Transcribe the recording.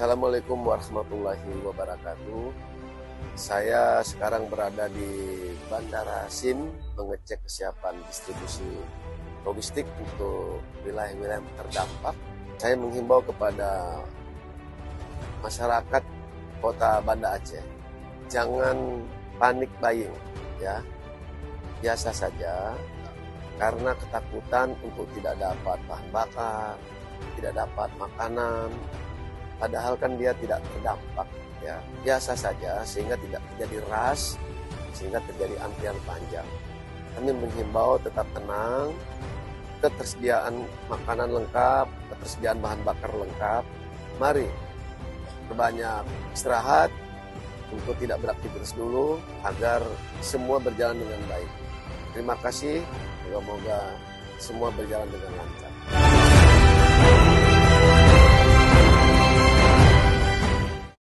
Assalamualaikum warahmatullahi wabarakatuh. Saya sekarang berada di Bandara Sim mengecek kesiapan distribusi logistik untuk wilayah-wilayah terdampak. Saya menghimbau kepada masyarakat Kota Banda Aceh, jangan panik buying ya. Biasa saja, karena ketakutan untuk tidak dapat bahan bakar, tidak dapat makanan, padahal kan dia tidak terdampak ya. Biasa saja sehingga tidak terjadi rush, sehingga terjadi antrian panjang. Kami menghimbau tetap tenang, ketersediaan makanan lengkap, ketersediaan bahan bakar lengkap. Mari berbanyak istirahat untuk tidak beraktivitas dulu agar semua berjalan dengan baik. Terima kasih, semoga semua berjalan dengan lancar.